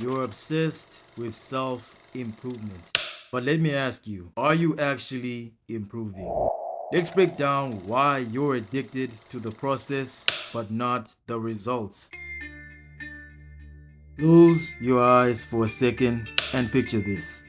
You're obsessed with self-improvement. But let me ask you, are you actually improving? Let's break down why you're addicted to the process but not the results. Close your eyes for a second and picture this.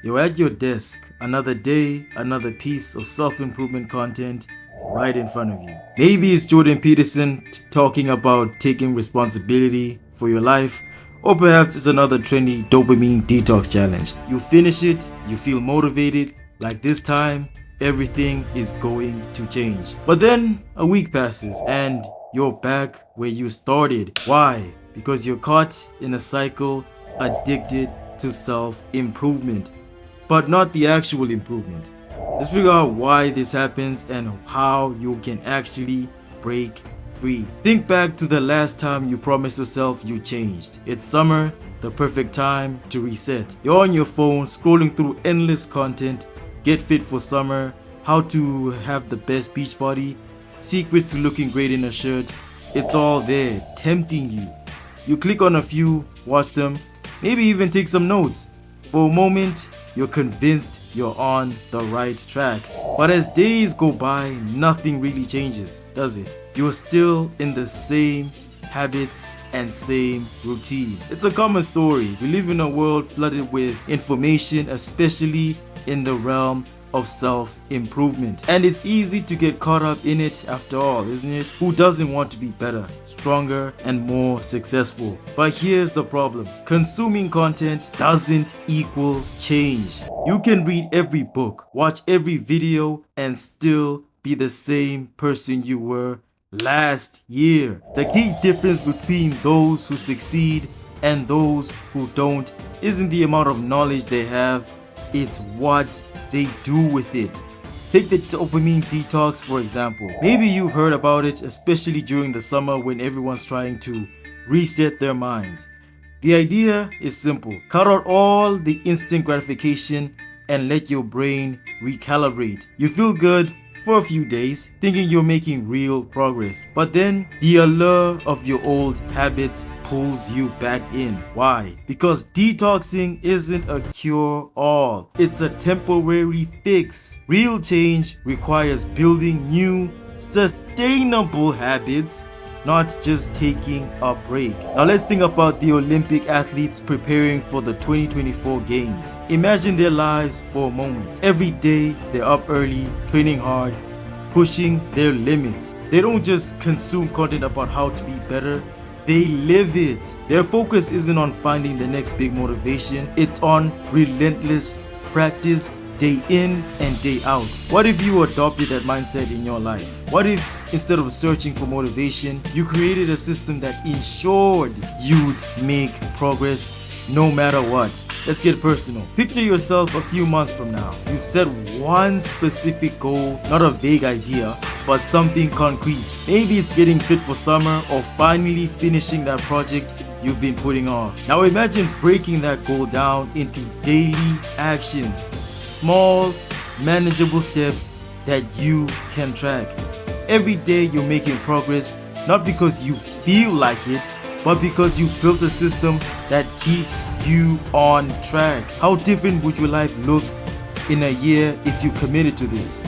You're at your desk, another day, another piece of self-improvement content right in front of you. Maybe it's Jordan Peterson talking about taking responsibility for your life, or perhaps it's another trendy dopamine detox challenge. You finish it, you feel motivated, like this time, everything is going to change. But then a week passes and you're back where you started. Why? Because you're caught in a cycle, addicted to self-improvement, but not the actual improvement. Let's figure out why this happens and how you can actually break free. Think back to the last time you promised yourself you changed. It's summer, the perfect time to reset. You're on your phone scrolling through endless content, get fit for summer, how to have the best beach body, secrets to looking great in a shirt. It's all there, tempting you. You click on a few, watch them, maybe even take some notes. For a moment, you're convinced you're on the right track. But as days go by, nothing really changes, does it? You're still in the same habits and same routine. It's a common story. We live in a world flooded with information, especially in the realm of self-improvement. And it's easy to get caught up in it after all, isn't it? Who doesn't want to be better, stronger, and more successful? But here's the problem. Consuming content doesn't equal change. You can read every book, watch every video, and still be the same person you were last year. The key difference between those who succeed and those who don't isn't the amount of knowledge they have, it's what they do with it. Take the dopamine detox for example. Maybe you've heard about it, especially during the summer when everyone's trying to reset their minds. The idea is simple. Cut out all the instant gratification and let your brain recalibrate. You feel good for a few days, thinking you're making real progress. But then the allure of your old habits pulls you back in. Why? Because detoxing isn't a cure-all. It's a temporary fix. Real change requires building new, sustainable habits, not just taking a break. Now let's think about the Olympic athletes preparing for the 2024 games. Imagine their lives for a moment. Every day they're up early, training hard, pushing their limits. They don't just consume content about how to be better, they live it. Their focus isn't on finding the next big motivation, it's on relentless practice day in and day out. What if you adopted that mindset in your life? What if instead of searching for motivation, you created a system that ensured you'd make progress no matter what? Let's get personal. Picture yourself a few months from now. You've set one specific goal, not a vague idea, but something concrete. Maybe it's getting fit for summer or finally finishing that project you've been putting off. Now imagine breaking that goal down into daily actions, small, manageable steps that you can track. Every day you're making progress, not because you feel like it, but because you've built a system that keeps you on track. How different would your life look in a year if you committed to this?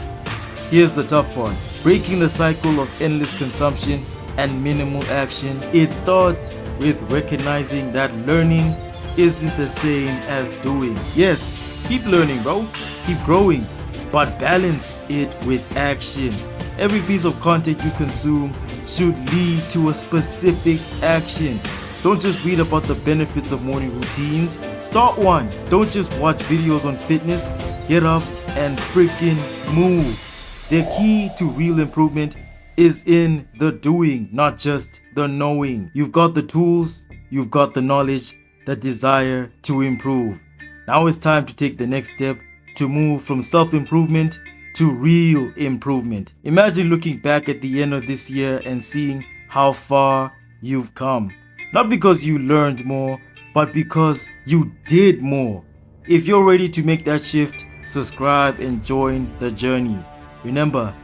Here's the tough part. Breaking the cycle of endless consumption and minimal action. It starts with recognizing that learning isn't the same as doing. Yes, keep learning, bro. Keep growing, but balance it with action. Every piece of content you consume should lead to a specific action. Don't just read about the benefits of morning routines. Start one. Don't just watch videos on fitness. Get up and freaking move. The key to real improvement is in the doing, not just the knowing. You've got the tools, you've got the knowledge, the desire to improve. Now it's time to take the next step to move from self-improvement to real improvement. Imagine looking back at the end of this year and seeing how far you've come. Not because you learned more, but because you did more. If you're ready to make that shift, subscribe and join the journey. Remember,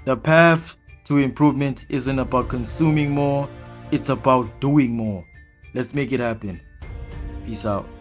the path to improvement isn't about consuming more, it's about doing more. Let's make it happen. Peace out.